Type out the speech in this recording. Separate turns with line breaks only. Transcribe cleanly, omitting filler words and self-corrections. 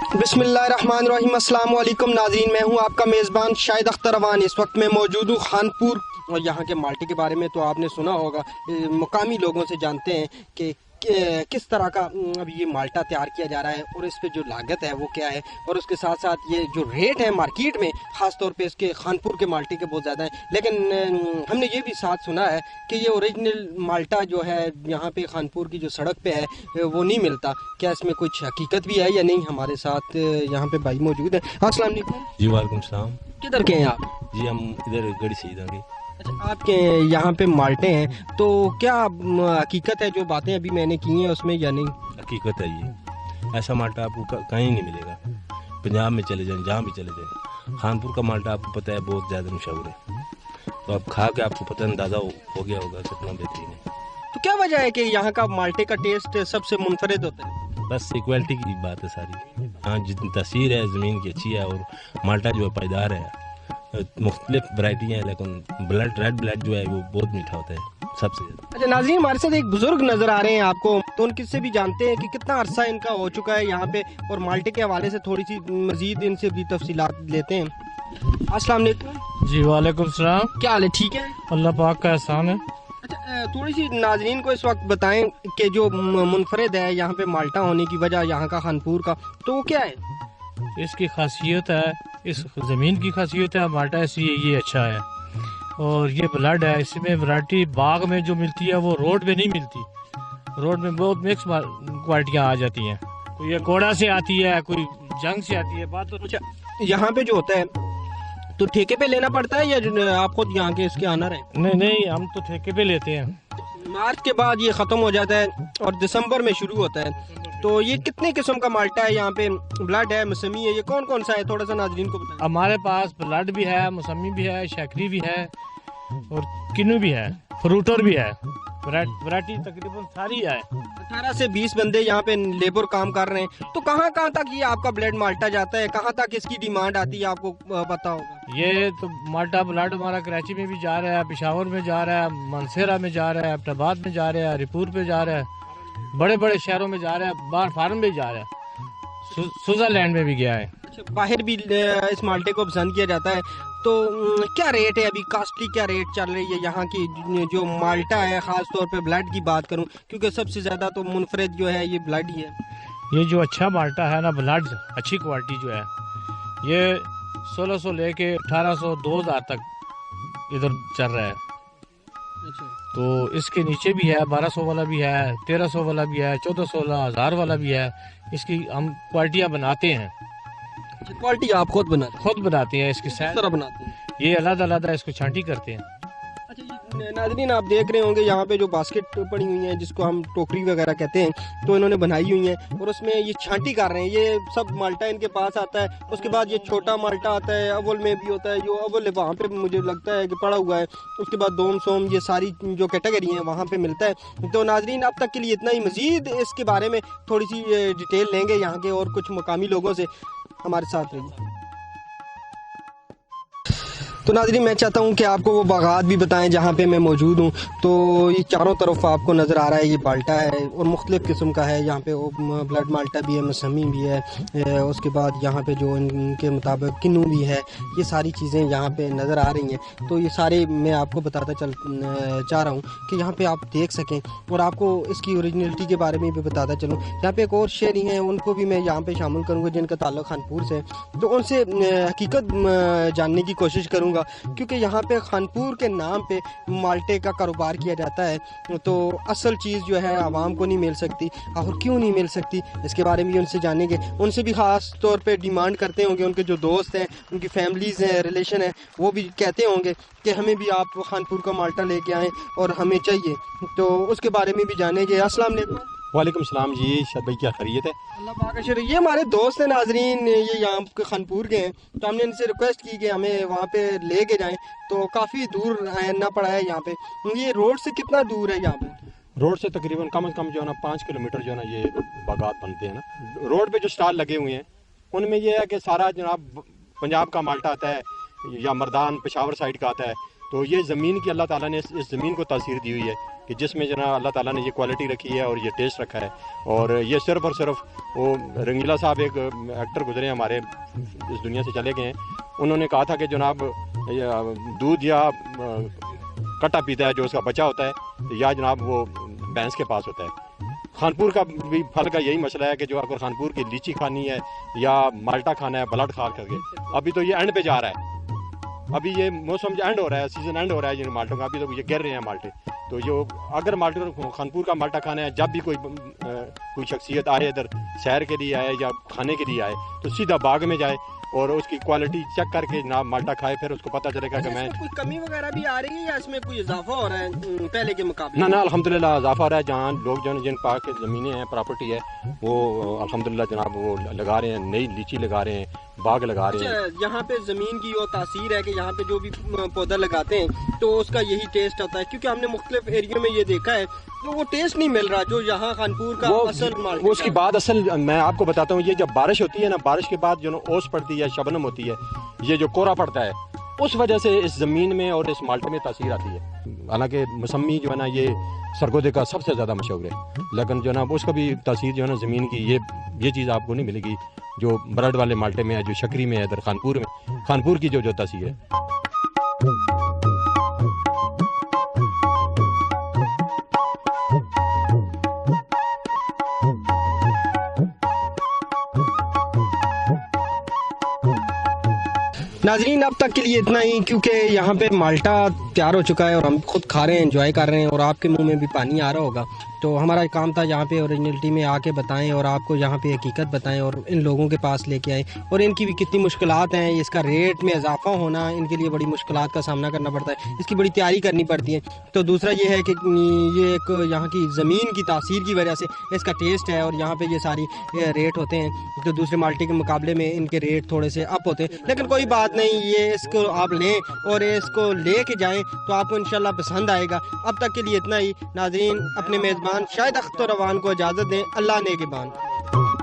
बिस्मिल्लाहिर्रहमानिर्रहीम। अस्सलाम वालेकुम नाज़रीन, मैं हूं आपका मेज़बान शाहिद अख्तर अवान। इस वक्त मैं मौजूद हूं खानपुर और यहाँ के माल्टे के बारे में तो आपने सुना होगा। मुकामी लोगों से जानते हैं कि किस तरह का अब ये माल्टा तैयार किया जा रहा है और इस पे जो लागत है वो क्या है, और उसके साथ साथ ये जो रेट है मार्केट में ख़ास तौर पे इसके खानपुर के माल्टे के बहुत ज़्यादा हैं। लेकिन हमने ये भी साथ सुना है कि ये ओरिजिनल माल्टा जो है यहाँ पे खानपुर की जो सड़क पे है वो नहीं मिलता। क्या इसमें कुछ हकीकत भी है या नहीं? हमारे साथ यहाँ पे भाई मौजूद है। अस्सलाम वालेकुम।
जी वालेकुम सलाम।
किधर के हैं आप?
जी हम इधर गढ़ी शहीद आगे।
अच्छा, आपके यहाँ पे माल्टे हैं तो क्या हकीकत है जो बातें अभी मैंने की हैं उसमें या नहीं?
हकीकत है, ये ऐसा माल्टा आपको कहीं नहीं मिलेगा। पंजाब में चले जाएं, जहाँ भी चले जाएं, खानपुर का माल्टा आपको पता है बहुत ज़्यादा मशहूर है। तो आप खा के आपको पता अंदाज़ा हो गया होगा कितना बेहतरीन है।
तो क्या वजह है कि यहाँ का माल्टे का टेस्ट सबसे मुनफरिद होता है?
बस इक्वालिटी की बात है सारी। हाँ, जितनी तासीर है ज़मीन की अच्छी है और माल्टा जो है पायदार है। मुख्तलिफ वैरायटी हैं लेकिन रेड ब्लड जो है वो बहुत मीठा होता है सबसे ज्यादा।
अच्छा नाज़रीन, हमारे साथ एक बुजुर्ग नजर आ रहे हैं आपको, तो उनके से भी जानते हैं कि कितना अरसा इनका हो चुका है यहाँ पे और माल्टे के हवाले से थोड़ी सी मजीद इनसे भी तफसीलात लेते हैं। अस्सलाम वालेकुम।
जी वालेकुम सलाम।
क्या हाल है? ठीक है,
अल्लाह पाक का एहसान है।
अच्छा, थोड़ी सी नाज़रीन को इस वक्त बताएं कि जो मुनफरिद है यहाँ पे माल्टा होने की वजह यहाँ का खानपुर का, तो वो क्या है?
इसकी खासियत है, इस ज़मीन की खासियत है माल्टा, इसलिए ये अच्छा है। और ये ब्लड है, इसमें वैरायटी बाग में जो मिलती है वो रोड में नहीं मिलती। रोड में बहुत मिक्स क्वालिटियाँ आ जाती हैं। कोई ये कोड़ा से आती है, कोई जंग से आती है। बात तो
अच्छा, यहाँ पे जो होता है तो ठेके पे लेना पड़ता है या आप खुद यहाँ के इसके आनर हैं?
नहीं नहीं, हम तो ठेके पे लेते हैं।
मार्च के बाद ये ख़त्म हो जाता है और दिसंबर में शुरू होता है। तो ये कितने किस्म का माल्टा है यहाँ पे? ब्लड है, मौसमी है, ये कौन कौन सा है? थोड़ा सा नाज़रीन को बताएं।
हमारे पास ब्लड भी है, मौसमी भी है, शक्री भी है और किन्नू भी है, फ्रूटर भी है। वैरायटी तकरीबन सारी है।
18 से 20 बंदे यहाँ पे लेबर काम कर रहे हैं। तो कहाँ कहाँ तक ये आपका ब्लड माल्टा जाता है? कहाँ तक इसकी डिमांड आती है आपको पता होगा?
ये तो माल्टा ब्लड हमारा कराची में भी जा रहा है, पेशावर में जा रहा है, मनसेरा में जा रहा है, अब्टाबाद में जा रहा है, रिपूर पे जा रहा है, बड़े बड़े शहरों में जा रहा है, बाहर फार्म में जा रहा है, स्विट्जरलैंड में भी गया है।
अच्छा, बाहर भी इस माल्टे को पसंद किया जाता है। तो क्या रेट है अभी? कास्टली क्या रेट चल रही है यहाँ की जो माल्टा है? खास तौर पे ब्लड की बात करूँ क्योंकि सबसे ज्यादा तो मुनफरिद जो है ये ब्लड ही है।
ये जो अच्छा माल्टा है ना, ब्लड अच्छी क्वालिटी जो है, ये 1600 लेके 1800 2000 तक इधर चल रहा है।
अच्छा,
तो इसके नीचे भी है, 1200 वाला भी है, 1300 वाला भी है, 1400 1000 वाला भी है। इसकी हम क्वालिटियाँ बनाते हैं।
क्वालिटी आप खुद बनाते
हैं। इसकी
किस तरह बनाते हैं?
ये अलग-अलग इसको छांटी करते हैं।
अच्छा, ये नाज़रीन आप देख रहे होंगे यहाँ पे जो बास्केट पड़ी हुई है जिसको हम टोकरी वगैरह कहते हैं, तो इन्होंने बनाई हुई है और उसमें ये छांटी कर रहे हैं। ये सब माल्टा इनके पास आता है। उसके बाद ये छोटा माल्टा आता है, अव्वल में भी होता है। जो अव्वल है वहाँ पे मुझे लगता है कि पड़ा हुआ है। उसके बाद दोम सोम ये सारी जो कैटेगरी है वहाँ पे मिलता है। तो नाज़रीन अब तक के लिए इतना ही। मजीद इसके बारे में थोड़ी सी डिटेल लेंगे यहाँ के और कुछ मुकामी लोगों से। हमारे साथ रहिए। तो नाज़रीन मैं चाहता हूँ कि आपको वो बागात भी बताएं जहाँ पे मैं मौजूद हूँ। तो ये चारों तरफ आपको नज़र आ रहा है ये माल्टा है और मुख्तलिफ़ किस्म का है। यहाँ पे ब्लड माल्टा भी है, मौसमी भी है, उसके बाद यहाँ पे जो इनके मुताबिक किन्नू भी है। ये सारी चीज़ें यहाँ पे नज़र आ रही हैं। तो ये सारे मैं आपको बताता चाह रहा हूँ कि यहाँ पे आप देख सकें और आपको इसकी ओरिजिनलिटी के बारे में भी बताता चलूँ। यहाँ पे एक और शेरी हैं, उनको भी मैं यहाँ पे शामिल करूँगा जिनका ताल्लुक़ खानपुर से। तो उनसे हकीकत जानने की कोशिश करूँगा क्योंकि यहाँ पे खानपुर के नाम पे माल्टे का कारोबार किया जाता है। तो असल चीज़ जो है आवाम को नहीं मिल सकती, और क्यों नहीं मिल सकती इसके बारे में उनसे जानेंगे। उनसे भी ख़ास तौर पे डिमांड करते होंगे, उनके जो दोस्त हैं, उनकी फैमिलीज़ हैं, रिलेशन है, वो भी कहते होंगे कि हमें भी आप खानपुर का माल्टा लेके आएँ और हमें चाहिए। तो उसके बारे में भी जानेंगे। अस्सलाम वालेकुम।
वालेकुम सलाम जी। शायद भाई क्या खैरियत है?
अल्लाह पाक का शुक्र। ये हमारे दोस्त हैं नाजरीन, ये यहाँ के खानपुर के हैं। तो हमने इनसे रिक्वेस्ट की कि हमें वहाँ पे ले के जाएं। तो काफ़ी दूर आना पड़ा है यहाँ पे। ये रोड से कितना दूर है यहाँ पे?
रोड से तकरीबन कम से कम जो है ना 5 किलोमीटर जो है ना ये बागात बनते हैं ना। रोड पे जो स्टॉल लगे हुए हैं उनमें ये है कि सारा जनाब पंजाब का माल्टा आता है या मर्दान पेशावर साइड का आता है, تو یہ زمین کی اللہ تعالیٰ نے اس زمین کو تاثیر دی ہوئی ہے کہ جس میں جناب اللہ تعالیٰ نے یہ کوالٹی رکھی ہے اور یہ ٹیسٹ رکھا ہے. اور یہ صرف اور صرف وہ رنگیلا صاحب ایک ایکٹر گزرے ہمارے اس دنیا سے چلے گئے ہیں. انہوں نے کہا تھا کہ جناب دودھ یا کٹا پیتا ہے جو اس کا بچہ ہوتا ہے یا جناب وہ بھینس کے پاس ہوتا ہے. خانپور کا بھی پھل کا یہی مسئلہ ہے کہ جو اگر خانپور کی لیچی کھانی ہے یا مالٹا کھانا ہے بلٹ کھا کر کے ابھی تو یہ اینڈ پہ جا رہا ہے. ابھی یہ موسم اینڈ ہو رہا ہے, سیزن اینڈ ہو رہا ہے یہ مالٹوں کا. ابھی تو یہ گر رہے ہیں مالٹے. تو یہ اگر مالٹا خانپور کا مالٹا کھانا ہے, جب بھی کوئی شخصیت آئے ادھر سیر کے لیے آئے یا کھانے کے لیے آئے تو سیدھا باغ میں جائے اور اس کی کوالٹی چیک کر کے جناب مالٹا کھائے, پھر اس کو پتہ چلے گا کہ میں
کوئی کمی وغیرہ بھی آ رہی ہے یا اس میں کوئی اضافہ ہو رہا ہے پہلے کے مقابلے؟
نہ الحمدللہ اضافہ ہو رہا ہے. جہاں لوگ جو جن پاک کے زمینیں ہیں پراپرٹی ہے وہ الحمدللہ جناب وہ لگا رہے ہیں, نئی لیچی لگا رہے ہیں, باغ لگا رہے ہیں.
یہاں پہ زمین کی وہ تاثیر ہے کہ یہاں پہ جو بھی پودا لگاتے ہیں تو اس کا یہی ٹیسٹ ہوتا ہے, کیونکہ ہم نے مختلف ایریوں میں یہ دیکھا ہے تو وہ ٹیسٹ نہیں مل رہا جو یہاں خانپور کا اصل مال.
وہ اس کی بات اصل میں آپ کو بتاتا ہوں, یہ جب بارش ہوتی ہے نا, بارش کے بعد جو نا اوس پڑتی ہے, شبنم ہوتی ہے, یہ جو کوڑا پڑتا ہے, اس وجہ سے اس زمین میں اور اس مالٹے میں تاثیر آتی ہے. حالانکہ موسمی جو ہے نا یہ سرگودے کا سب سے زیادہ مشہور ہے, لیکن جو ہے نا اس کا بھی تاثیر جو ہے نا زمین کی یہ چیز آپ کو نہیں ملے گی جو برڈ والے مالٹے میں ہے, جو شکری میں ہے ادھر خانپور میں. خانپور کی جو تاثیر ہے.
ناظرین اب تک کے لیے اتنا ہی, کیونکہ یہاں پہ مالٹا تیار ہو چکا ہے اور ہم خود کھا رہے ہیں, انجوائے کر رہے ہیں, اور آپ کے منہ میں بھی پانی آ رہا ہوگا. تو ہمارا کام تھا یہاں پہ اوریجنلٹی میں آ کے بتائیں اور آپ کو یہاں پہ حقیقت بتائیں اور ان لوگوں کے پاس لے کے آئیں اور ان کی بھی کتنی مشکلات ہیں. اس کا ریٹ میں اضافہ ہونا ان کے لیے بڑی مشکلات کا سامنا کرنا پڑتا ہے, اس کی بڑی تیاری کرنی پڑتی ہے. تو دوسرا یہ ہے کہ یہ ایک یہاں کی زمین کی تاثیر کی وجہ سے اس کا ٹیسٹ ہے اور یہاں پہ یہ ساری ریٹ ہوتے ہیں. تو دوسرے مالٹے کے مقابلے میں ان کے ریٹ تھوڑے سے اپ ہوتے ہیں, لیکن کوئی بات نہیں, یہ اس کو آپ لیں اور اس کو لے کے جائیں تو آپ کو انشاءاللہ پسند آئے گا. اب تک کے لیے اتنا ہی. ناظرین اپنے میزبان شاہد اختر روان کو اجازت دیں. اللہ نگہبان.